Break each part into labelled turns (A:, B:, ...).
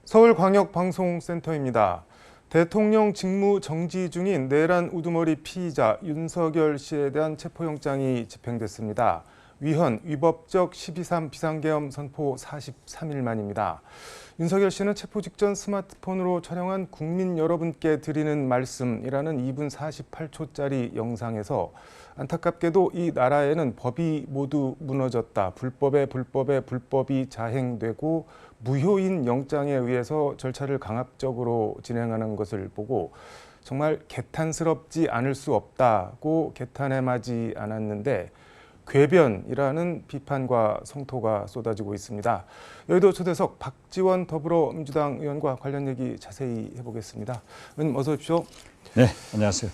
A: 서울광역방송센터입니다. 대통령 직무 정지 중인 내란 우두머리 피의자 윤석열 씨에 대한 체포영장이 집행됐습니다. 위헌, 위법적 12.3 비상계엄 선포 43일 만입니다. 윤석열 씨는 체포 직전 스마트폰으로 촬영한 국민 여러분께 드리는 말씀이라는 2분 48초짜리 영상에서 안타깝게도 이 나라에는 법이 모두 무너졌다. 불법에 불법이 자행되고 무효인 영장에 의해서 절차를 강압적으로 진행하는 것을 보고 정말 개탄스럽지 않을 수 없다고 개탄해마지 않았는데 궤변이라는 비판과 성토가 쏟아지고 있습니다. 여의도 초대석 박지원 더불어민주당 의원과 관련 얘기 자세히 해보겠습니다. 의원님 어서 오십시오.
B: 네, 안녕하세요.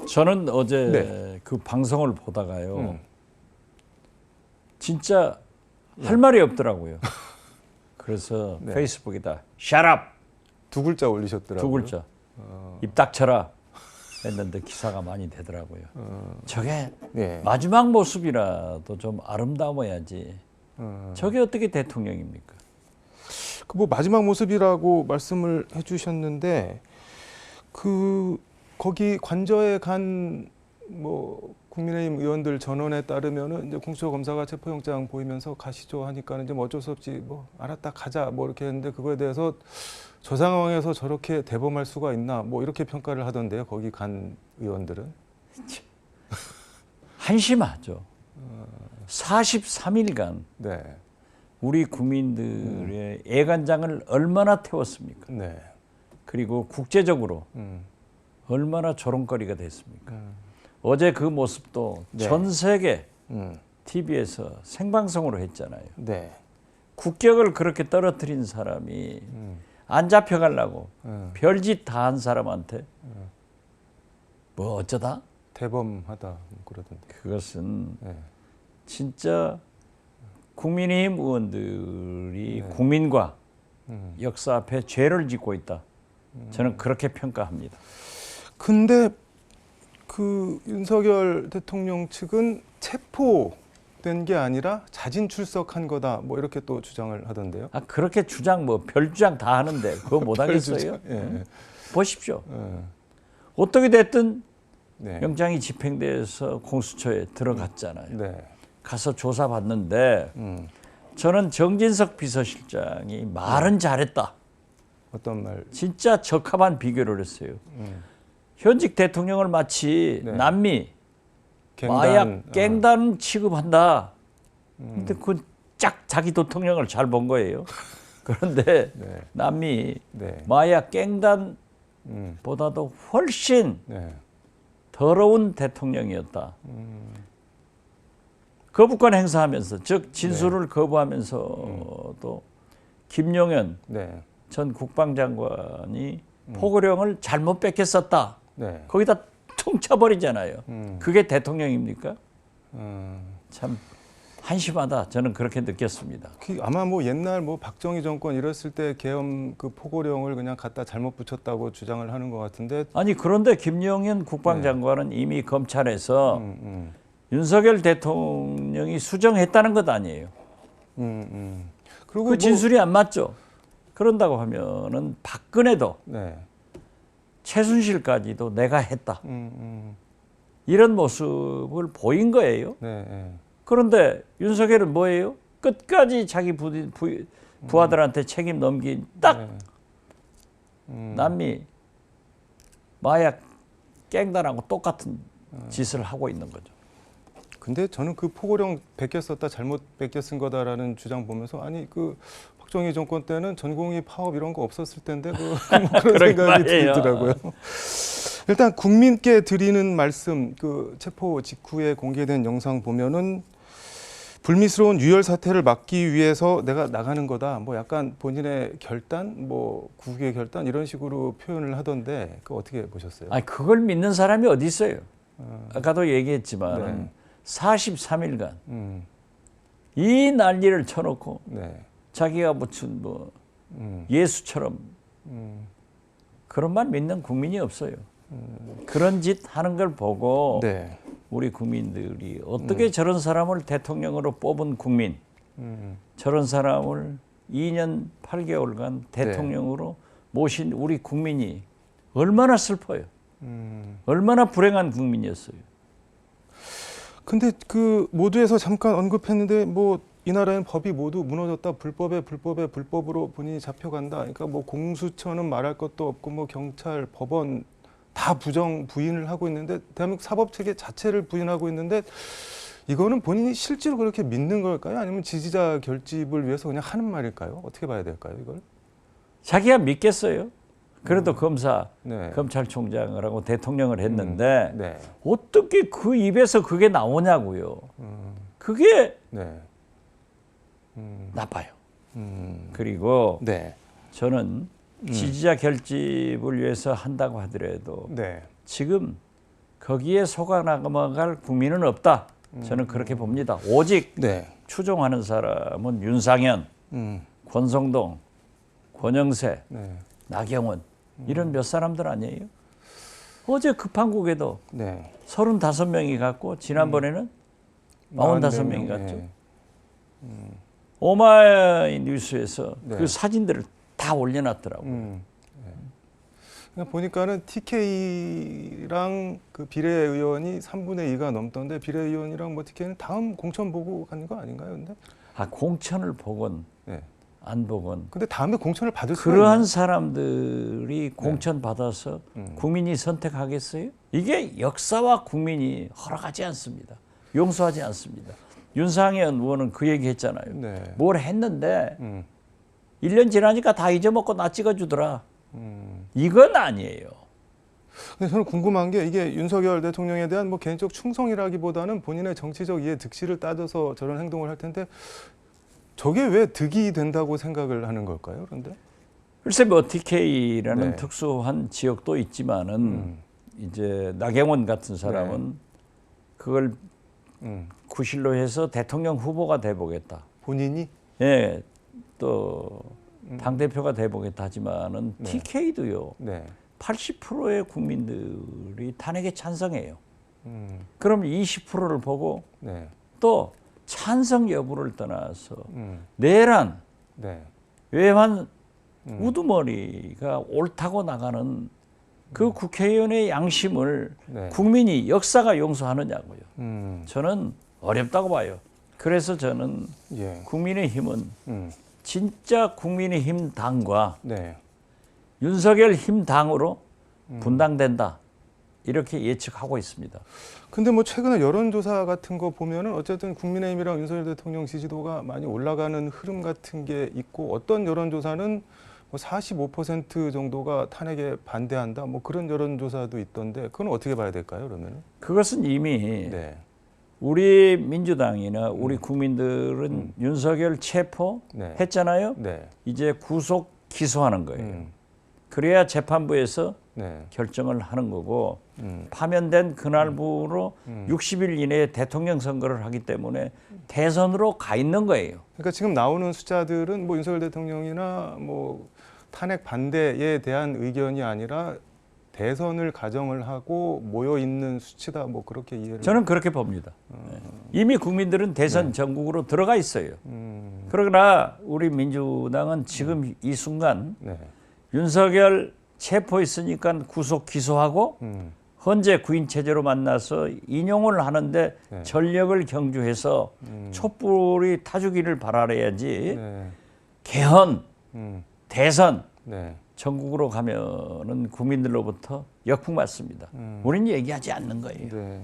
B: 저는 어제 그 방송을 보다가요. 진짜 할 말이 없더라고요. 그래서 페이스북에다 Shut up!
A: 두 글자 올리셨더라고요.
B: 두 글자. 입 닥쳐라 했는데 기사가 많이 되더라고요. 저게 마지막 모습이라도 좀 아름다워야지. 저게 어떻게 대통령입니까?
A: 그 뭐 마지막 모습이라고 말씀을 해주셨는데 거기 관저에 간 뭐 국민의힘 의원들 전원에 따르면은 이제 공수처검사가 체포영장 보이면서 가시죠 하니까 이제 뭐 어쩔 수 없이 뭐 알았다 가자 뭐 이렇게 했는데 그거에 대해서 저 상황에서 저렇게 대범할 수가 있나 뭐 이렇게 평가를 하던데요. 거기 간 의원들은
B: 한심하죠. 43일간
A: 네.
B: 우리 국민들의 애간장을 얼마나 태웠습니까?
A: 네.
B: 그리고 국제적으로 얼마나 조롱거리가 됐습니까? 어제 그 모습도 전 세계 TV에서 생방송으로 했잖아요.
A: 네.
B: 국격을 그렇게 떨어뜨린 사람이 안 잡혀가려고 별짓 다 한 사람한테 뭐 어쩌다?
A: 대범하다 뭐 그러던데.
B: 그것은 진짜 국민의힘 의원들이 국민과 역사 앞에 죄를 짓고 있다. 저는 그렇게 평가합니다.
A: 근데 그 윤석열 대통령 측은 체포된 게 아니라 자진 출석한 거다. 뭐 이렇게 또 주장을 하던데요.
B: 아 그렇게 주장 뭐 별주장 다 하는데 그거 못 하겠어요? 보십시오. 어떻게 됐든 영장이 집행돼서 공수처에 들어갔잖아요. 가서 조사받는데 저는 정진석 비서실장이 말은 잘했다.
A: 어떤 말?
B: 진짜 적합한 비교를 했어요. 현직 대통령을 마치 남미, 마약 갱단 취급한다. 근데 그건 짝 자기 대통령을 잘 본 거예요. 그런데 남미, 마약 갱단보다도 훨씬 더러운 대통령이었다. 거부권 행사하면서, 즉 진술을 거부하면서도 김용현 전 국방장관이 포고령을 잘못 뺏겼었다. 거기다 퉁 쳐버리잖아요. 그게 대통령입니까? 참 한심하다. 저는 그렇게 느꼈습니다.
A: 아마 뭐 옛날 뭐 박정희 정권 이랬을 때 계엄 그 포고령을 그냥 갖다 잘못 붙였다고 주장을 하는 것 같은데.
B: 아니 그런데 김용현 국방장관은 이미 검찰에서 윤석열 대통령이 수정했다는 것 아니에요. 그리고 그 진술이 안 맞죠. 그런다고 하면은 박근혜도 최순실까지도 내가 했다. 이런 모습을 보인 거예요. 그런데 윤석열은 뭐예요? 끝까지 자기 부하들한테 책임 넘긴 딱 남미 마약 갱단하고 똑같은 짓을 하고 있는 거죠.
A: 근데 저는 그 포고령 베꼈었다 잘못 베꼈은 거다라는 주장 보면서 아니 그 박정희 정권 때는 전공의 파업 이런 거 없었을 텐데 뭐 그런 생각이 들더라고요. 일단 국민께 드리는 말씀 그 체포 직후에 공개된 영상 보면은 불미스러운 유혈 사태를 막기 위해서 내가 나가는 거다. 뭐 약간 본인의 결단, 뭐 국의 결단 이런 식으로 표현을 하던데 그거 어떻게 보셨어요?
B: 아니 그걸 믿는 사람이 어디 있어요? 아까도 얘기했지만 43일간 이 난리를 쳐놓고 자기가 무슨 뭐 예수처럼 그런 말 믿는 국민이 없어요. 그런 짓 하는 걸 보고 우리 국민들이 어떻게 저런 사람을 대통령으로 뽑은 국민, 저런 사람을 2년 8개월간 대통령으로 모신 우리 국민이 얼마나 슬퍼요. 얼마나 불행한 국민이었어요.
A: 근데 그 모두에서 잠깐 언급했는데 뭐 이 나라는 법이 모두 무너졌다. 불법으로 본인이 잡혀간다. 그러니까 뭐 공수처는 말할 것도 없고 뭐 경찰, 법원 다 부인을 하고 있는데 대한민국 사법 체계 자체를 부인하고 있는데 이거는 본인이 실제로 그렇게 믿는 걸까요? 아니면 지지자 결집을 위해서 그냥 하는 말일까요? 어떻게 봐야 될까요, 이걸?
B: 자기가 믿겠어요. 그래도
A: 네.
B: 검찰총장을 하고 대통령을 했는데
A: 네.
B: 어떻게 그 입에서 그게 나오냐고요. 그게
A: 네.
B: 나빠요. 그리고
A: 네.
B: 저는 지지자 결집을 위해서 한다고 하더라도
A: 네.
B: 지금 거기에 속아 넘어갈 국민은 없다. 저는 그렇게 봅니다. 오직
A: 네.
B: 추종하는 사람은 윤상현, 권성동, 권영세,
A: 네.
B: 나경원 이런 몇 사람들 아니에요? 어제 급한국에도
A: 네.
B: 35명이 갔고 지난번에는 45명이 갔죠.
A: 네.
B: 오마이뉴스에서
A: 네.
B: 그 사진들을 다 올려놨더라고요.
A: 네. 그냥 보니까는 TK랑 그 비례의원이 3분의 2가 넘던데 비례의원이랑 뭐 TK는 다음 공천 보고 가는 거 아닌가요? 근데
B: 공천을 보건
A: 네.
B: 안 보건
A: 근데 다음에 공천을 받을 수가
B: 그러한
A: 있나요?
B: 사람들이 공천 받아서 국민이 선택하겠어요? 이게 역사와 국민이 허락하지 않습니다. 용서하지 않습니다. 윤상현 의원은 그 얘기 했잖아요.
A: 네.
B: 뭘 했는데 1년 지나니까 다 잊어먹고 나 찍어주더라. 이건 아니에요.
A: 근데 저는 궁금한 게 이게 윤석열 대통령에 대한 뭐 개인적 충성이라기보다는 본인의 정치적 이해 득실을 따져서 저런 행동을 할 텐데 저게 왜 득이 된다고 생각을 하는 걸까요? 그런데
B: 글쎄 뭐 TK라는
A: 네.
B: 특수한 지역도 있지만은 이제 나경원 같은 사람은 그걸 구실로 해서 대통령 후보가 돼보겠다.
A: 본인이
B: 예, 또 당대표가 돼보겠다 하지만은
A: 네.
B: TK도요.
A: 네.
B: 80%의 국민들이 탄핵에 찬성해요. 그럼 20%를 보고
A: 네.
B: 또 찬성 여부를 떠나서
A: 네.
B: 외환 우두머리가 옳다고 나가는 그 국회의원의 양심을
A: 네.
B: 국민이 역사가 용서하느냐고요.
A: 음.
B: 저는 어렵다고 봐요. 그래서 저는
A: 예.
B: 국민의힘은 진짜 국민의힘 당과
A: 네.
B: 윤석열 힘 당으로 분당된다. 이렇게 예측하고 있습니다.
A: 근데 뭐 최근에 여론조사 같은 거 보면은 어쨌든 국민의힘이랑 윤석열 대통령 지지도가 많이 올라가는 흐름 같은 게 있고 어떤 여론조사는 뭐 45% 정도가 탄핵에 반대한다. 뭐 그런 여론조사도 있던데 그건 어떻게 봐야 될까요, 그러면?
B: 그것은 이미
A: 네.
B: 우리 민주당이나 우리 국민들은 윤석열
A: 네.
B: 체포했잖아요.
A: 네.
B: 이제 구속 기소하는 거예요. 그래야 재판부에서
A: 네.
B: 결정을 하는 거고 파면된 그날부로 60일 이내에 대통령 선거를 하기 때문에 대선으로 가 있는 거예요.
A: 그러니까 지금 나오는 숫자들은 뭐 윤석열 대통령이나 뭐 탄핵 반대에 대한 의견이 아니라 대선을 가정을 하고 모여 있는 수치다. 뭐 그렇게 이해를.
B: 저는 그렇게 봅니다. 이미 국민들은 대선 전국으로 들어가 있어요. 그러나 우리 민주당은 지금 이 순간
A: 네.
B: 윤석열 체포했으니까 구속 기소하고 헌재 구인 체제로 만나서 인용을 하는데
A: 네.
B: 전력을 경주해서 촛불이 타주기를 바라야지
A: 네.
B: 개헌, 대선
A: 네.
B: 전국으로 가면은 국민들로부터 역풍 맞습니다. 우리는 얘기하지 않는 거예요.
A: 네.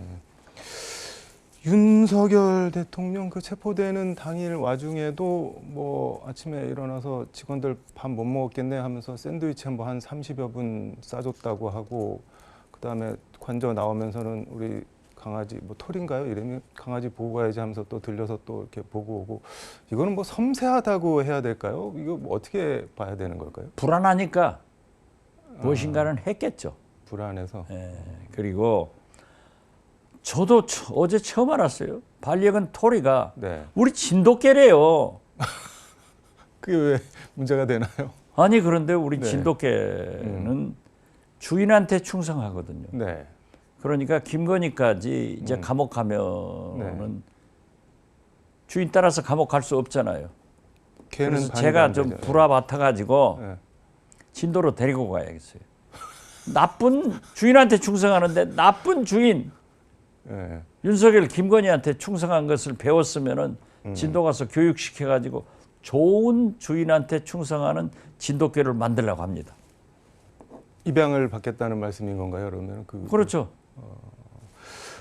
A: 윤석열 대통령 그 체포되는 당일 와중에도 뭐 아침에 일어나서 직원들 밥 못 먹었겠네 하면서 샌드위치 한 30여 분 싸줬다고 하고 그다음에 관저 나오면서는 우리 강아지 뭐 털인가요? 이름이 강아지 보고 가야지 하면서 또 들려서 또 이렇게 보고 오고 이거는 뭐 섬세하다고 해야 될까요? 이거 뭐 어떻게 봐야 되는 걸까요?
B: 불안하니까 무엇인가는 했겠죠.
A: 불안해서.
B: 예, 그리고 저도 어제 처음 알았어요. 반려견 토리가
A: 네.
B: 우리 진돗개래요.
A: 그게 왜 문제가 되나요?
B: 아니 그런데 우리
A: 네.
B: 진돗개는 주인한테 충성하거든요.
A: 네.
B: 그러니까 김건희까지 이제 감옥 가면은 주인 따라서 감옥 갈 수 없잖아요.
A: 걔는
B: 그래서
A: 반이
B: 제가
A: 안
B: 좀
A: 되죠.
B: 불화받아가지고
A: 예.
B: 진도로 데리고 가야겠어요. 나쁜 주인한테 충성하는데 나쁜 주인
A: 예.
B: 윤석열 김건희한테 충성한 것을 배웠으면은 진도 가서 교육시켜가지고 좋은 주인한테 충성하는 진돗개를 만들려고 합니다.
A: 입양을 받겠다는 말씀인 건가요? 그러면
B: 그렇죠.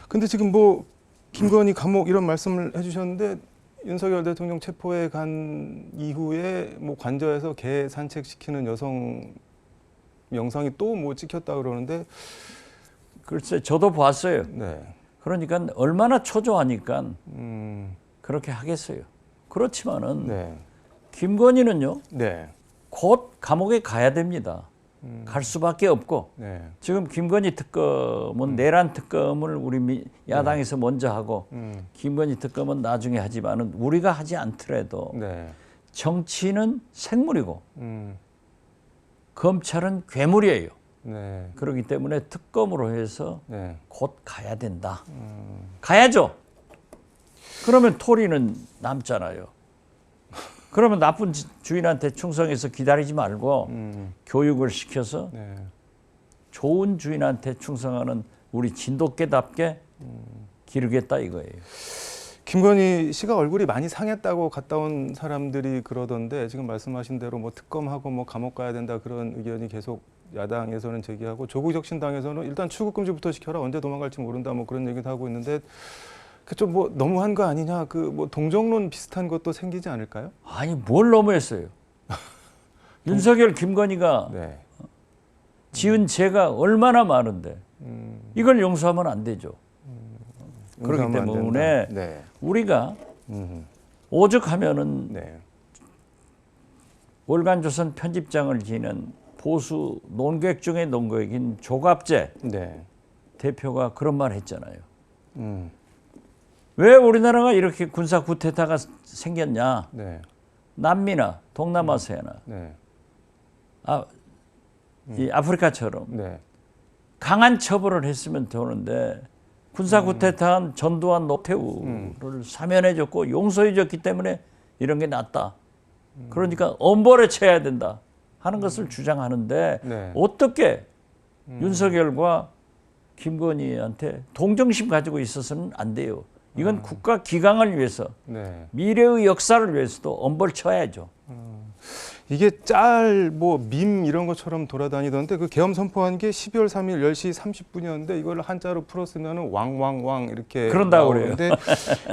A: 근데 지금 뭐 김건희 감옥 이런 말씀을 해주셨는데 윤석열 대통령 체포에 간 이후에 뭐 관저에서 개 산책시키는 여성 영상이 또 뭐 찍혔다 그러는데
B: 글쎄 저도 봤어요.
A: 네.
B: 그러니까 얼마나 초조하니까
A: 음,
B: 그렇게 하겠어요. 그렇지만은
A: 네.
B: 김건희는요
A: 네.
B: 곧 감옥에 가야 됩니다. 갈 수밖에 없고
A: 네.
B: 지금 김건희 특검은 내란 특검을 우리 야당에서 먼저 하고 김건희 특검은 나중에 하지만은 우리가 하지 않더라도
A: 네.
B: 정치는 생물이고
A: 음,
B: 검찰은 괴물이에요.
A: 네.
B: 그렇기 때문에 특검으로 해서
A: 네.
B: 곧 가야 된다. 가야죠. 그러면 토리는 남잖아요. 그러면 나쁜 주인한테 충성해서 기다리지 말고 교육을 시켜서
A: 네.
B: 좋은 주인한테 충성하는 우리 진돗개답게 기르겠다 이거예요.
A: 김건희 씨가 얼굴이 많이 상했다고 갔다 온 사람들이 그러던데 지금 말씀하신 대로 뭐 특검하고 뭐 감옥 가야 된다 그런 의견이 계속 야당에서는 제기하고 조국혁신당에서는 일단 출국금지부터 시켜라 언제 도망갈지 모른다 뭐 그런 얘기도 하고 있는데 그 좀 뭐 너무한 거 아니냐 그 뭐 동정론 비슷한 것도 생기지 않을까요?
B: 아니 뭘 너무했어요. 윤석열 김건희가
A: 네.
B: 지은 죄가 얼마나 많은데 이걸 용서하면 안 되죠. 그렇기
A: 용서하면 안
B: 때문에
A: 된다. 네.
B: 우리가
A: 음,
B: 오죽하면은
A: 네.
B: 월간조선 편집장을 지낸 보수 논객 중의 논객인 조갑재
A: 네.
B: 대표가 그런 말 했잖아요.
A: 음,
B: 왜 우리나라가 이렇게 군사 쿠데타가 생겼냐?
A: 네.
B: 남미나 동남아시아나
A: 네.
B: 이 아프리카처럼
A: 네.
B: 강한 처벌을 했으면 되는데 군사 쿠데타한 전두환 노태우를 사면해줬고 용서해줬기 때문에 이런 게 났다. 그러니까 엄벌에 쳐야 된다 하는 것을 주장하는데
A: 네.
B: 어떻게 윤석열과 김건희한테 동정심 가지고 있어서는 안 돼요. 이건 국가 기강을 위해서
A: 네.
B: 미래의 역사를 위해서도 엄벌 쳐야죠.
A: 이게 짤, 뭐, 밈 이런 것처럼 돌아다니던데 그 계엄 선포한 게 12월 3일 10시 30분이었는데 이걸 한자로 풀었으면 왕왕왕 이렇게
B: 그런다고 그래요.
A: 나오는데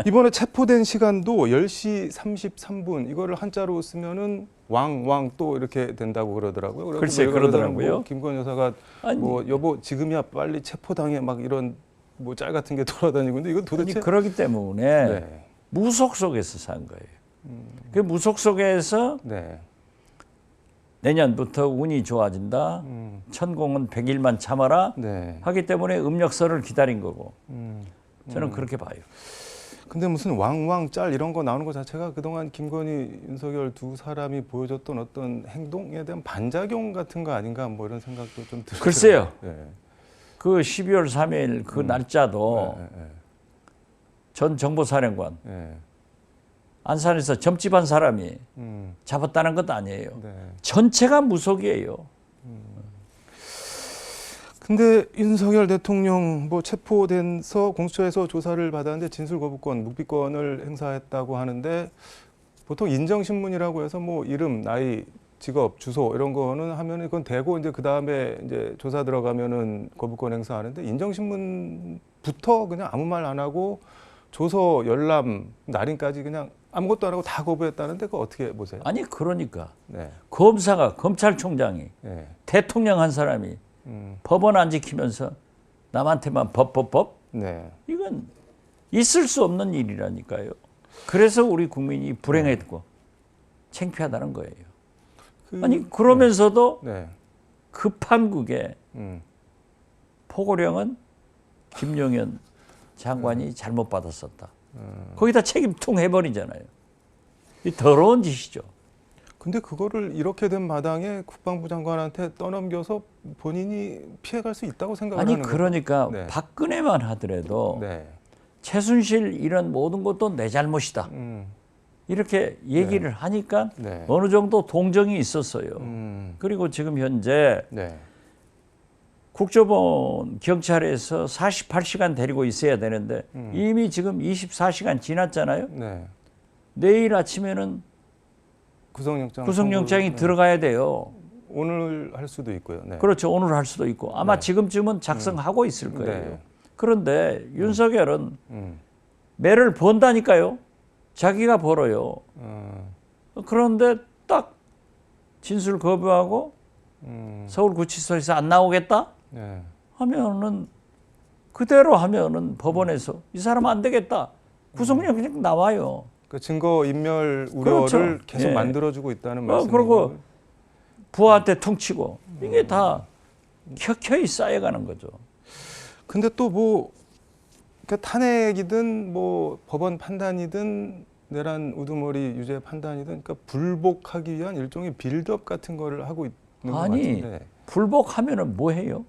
A: 이번에 체포된 시간도 10시 33분 이거를 한자로 쓰면은 왕왕 또 이렇게 된다고 그러더라고요. 그래서
B: 글쎄,
A: 뭐 여기다가
B: 그러더라고요.
A: 뭐 김건희 여사가
B: 아니,
A: 뭐 여보 지금이야 빨리 체포당해 막 이런 뭐 짤 같은 게 돌아다니고 있는데 이건 도대체
B: 아니, 그러기 때문에
A: 네.
B: 무속 속에서 산 거예요. 그 무속 속에서
A: 네.
B: 내년부터 운이 좋아진다. 천공은 100일만 참아라.
A: 네.
B: 하기 때문에 음력설을 기다린 거고.
A: 음.
B: 저는 그렇게 봐요.
A: 근데 무슨 왕왕 짤 이런 거 나오는 것 자체가 그동안 김건희, 윤석열 두 사람이 보여줬던 어떤 행동에 대한 반작용 같은 거 아닌가 뭐 이런 생각도 좀 들어요.
B: 글쎄요.
A: 네.
B: 그 12월 3일 그 날짜도
A: 네,
B: 전 정보사령관
A: 네.
B: 안산에서 점집한 사람이
A: 음,
B: 잡았다는 것도 아니에요.
A: 네.
B: 전체가 무속이에요.
A: 근데 윤석열 대통령 뭐 체포돼서 공수처에서 조사를 받았는데 진술 거부권, 묵비권을 행사했다고 하는데 보통 인정신문이라고 해서 뭐 이름, 나이, 직업, 주소 이런 거는 하면은 그건 되고 이제 그 다음에 이제 조사 들어가면은 거부권 행사하는데 인정신문부터 그냥 아무 말 안 하고 조서, 열람, 날인까지 그냥 아무것도 안 하고 다 거부했다는데 그거 어떻게 보세요?
B: 아니 그러니까
A: 네,
B: 검사가 검찰총장이
A: 네,
B: 대통령 한 사람이 법원 안 지키면서 남한테만 법
A: 네.
B: 이건 있을 수 없는 일이라니까요. 그래서 우리 국민이 불행했고 창피하다는 거예요. 아니 그러면서도
A: 네,
B: 급한국에
A: 음,
B: 포고령은 김용현 장관이 잘못 받았었다. 거기다 책임통 해버리잖아요. 이 더러운 짓이죠.
A: 근데 그거를 이렇게 된 마당에 국방부 장관한테 떠넘겨서 본인이 피해갈 수 있다고 생각을
B: 아니
A: 하는 거예요.
B: 그러니까
A: 네.
B: 박근혜만 하더라도
A: 네.
B: 최순실 이런 모든 것도 내 잘못이다. 이렇게 얘기를 하니까
A: 네.
B: 어느 정도 동정이 있었어요. 그리고 지금 현재
A: 네.
B: 국조본 경찰에서 48시간 데리고 있어야 되는데 이미 지금 24시간 지났잖아요.
A: 네.
B: 내일 아침에는 구속영장이
A: 네.
B: 들어가야 돼요.
A: 오늘 할 수도 있고요. 네.
B: 그렇죠. 오늘 할 수도 있고 아마
A: 네.
B: 지금쯤은 작성하고 있을 거예요.
A: 네.
B: 그런데 윤석열은 매를 번다니까요. 자기가 벌어요. 그런데 딱 진술 거부하고 서울구치소에서 안 나오겠다
A: 네.
B: 하면은 그대로 하면은 법원에서 이 사람 안 되겠다. 구속령 그냥 나와요.
A: 그 증거 인멸 우려를
B: 그렇죠.
A: 계속
B: 예.
A: 만들어주고 있다는 말씀이고.
B: 그리고 부하한테 퉁치고 이게 다 켜켜이 쌓여가는 거죠.
A: 근데 또 뭐 탄핵이든 뭐 법원 판단이든 내란 우두머리 유죄 판단이든 그러니까 불복하기 위한 일종의 빌드업 같은 거를 하고 있는 것
B: 아니
A: 같은데.
B: 불복하면은 뭐 해요?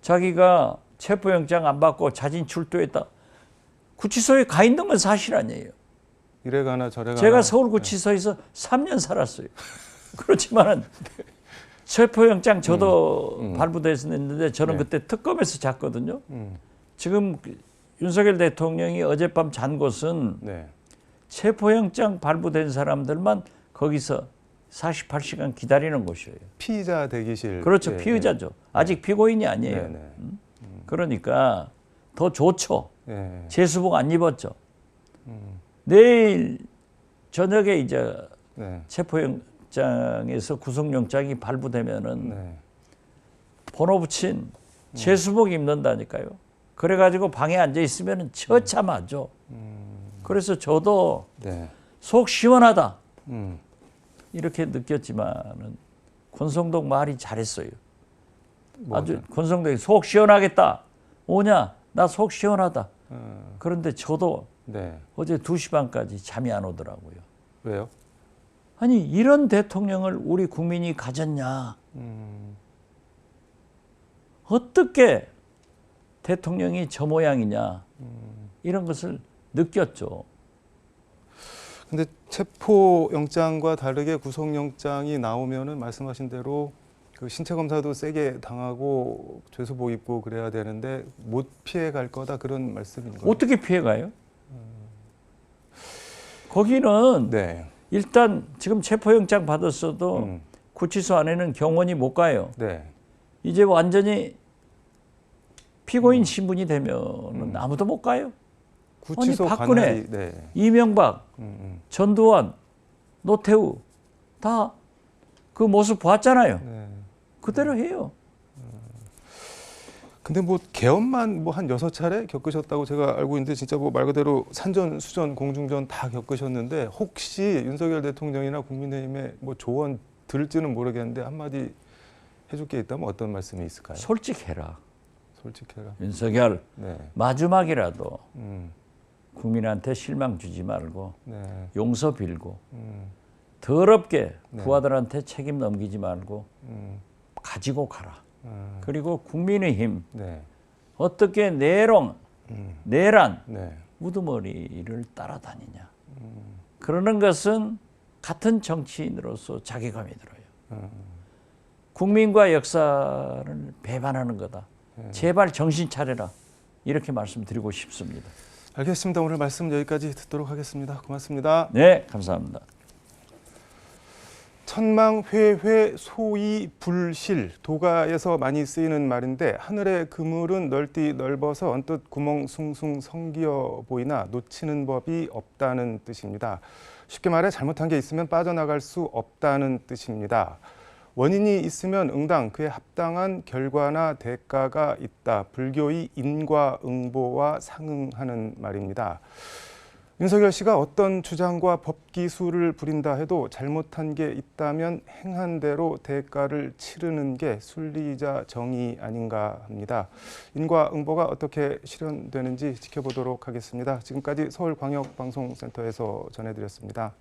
B: 자기가 체포영장 안 받고 자진 출두했다. 구치소에 가 있는 건 사실 아니에요.
A: 이래가나 저래가나.
B: 제가 서울구치소에서 3년 살았어요. 그렇지만은 체포영장 저도 발부돼서 냈는데 저는
A: 네.
B: 그때 특검에서 잤거든요. 지금 윤석열 대통령이 어젯밤 잔 곳은
A: 네.
B: 체포영장 발부된 사람들만 거기서 48시간 기다리는 곳이에요.
A: 피의자 대기실.
B: 그렇죠.
A: 예,
B: 피의자죠. 아직 피고인이 아니에요.
A: 네, 네.
B: 그러니까 더 좋죠.
A: 예.
B: 제수복 안 입었죠. 내일 저녁에 이제
A: 네.
B: 체포영장에서 구속영장이 발부되면은
A: 네.
B: 번호 붙인 제수복 입는다니까요. 그래가지고 방에 앉아 있으면 처참하죠. 그래서 저도
A: 네.
B: 속 시원하다
A: 음.
B: 이렇게 느꼈지만은 권성동 말이 잘했어요.
A: 뭐
B: 아주 권성동이 속 시원하겠다. 오냐? 나 속 시원하다. 그런데 저도
A: 네.
B: 어제 2시 반까지 잠이 안 오더라고요.
A: 왜요?
B: 아니 이런 대통령을 우리 국민이 가졌냐. 어떻게 대통령이 저 모양이냐. 이런 것을 느꼈죠.
A: 근데 체포 영장과 다르게 구속 영장이 나오면은 말씀하신 대로 그 신체 검사도 세게 당하고 죄수복 입고 그래야 되는데 못 피해 갈 거다 그런 말씀인 거예요.
B: 어떻게 피해가요? 거기는
A: 네.
B: 일단 지금 체포영장 받았어도
A: 음.
B: 구치소 안에는 경원이 못 가요.
A: 네.
B: 이제 완전히 피고인 신분이 되면 아무도 못 가요.
A: 구치소
B: 아니, 박근혜,
A: 관할이 네.
B: 이명박, 전두환, 노태우 다 그 모습 봤잖아요.
A: 네.
B: 그대로 해요.
A: 근데 뭐 계엄만 뭐 한 6차례 겪으셨다고 제가 알고 있는데 진짜 뭐 말 그대로 산전, 수전, 공중전 다 겪으셨는데 혹시 윤석열 대통령이나 국민의힘의 뭐 조언 들을지는 모르겠는데 한마디 해줄 게 있다면 어떤 말씀이 있을까요?
B: 솔직해라.
A: 솔직해라.
B: 윤석열
A: 네.
B: 마지막이라도
A: 음.
B: 국민한테 실망 주지 말고
A: 네.
B: 용서 빌고 더럽게
A: 네.
B: 부하들한테 책임 넘기지 말고 가지고 가라. 그리고 국민의힘
A: 네.
B: 어떻게 내란
A: 네.
B: 우두머리를 따라다니냐. 그러는 것은 같은 정치인으로서 자괴감이 들어요. 국민과 역사를 배반하는 거다. 제발 정신 차려라. 이렇게 말씀드리고 싶습니다.
A: 알겠습니다. 오늘 말씀 여기까지 듣도록 하겠습니다. 고맙습니다.
B: 네, 감사합니다.
A: 천망회회 소이불실 도가에서 많이 쓰이는 말인데 하늘의 그물은 넓디 넓어서 언뜻 구멍 숭숭 성기어 보이나 놓치는 법이 없다는 뜻입니다. 쉽게 말해 잘못한 게 있으면 빠져나갈 수 없다는 뜻입니다. 원인이 있으면 응당 그에 합당한 결과나 대가가 있다. 불교의 인과응보와 상응하는 말입니다. 윤석열 씨가 어떤 주장과 법 기술을 부린다 해도 잘못한 게 있다면 행한 대로 대가를 치르는 게 순리이자 정의 아닌가 합니다. 인과응보가 어떻게 실현되는지 지켜보도록 하겠습니다. 지금까지 서울광역방송센터에서 전해드렸습니다.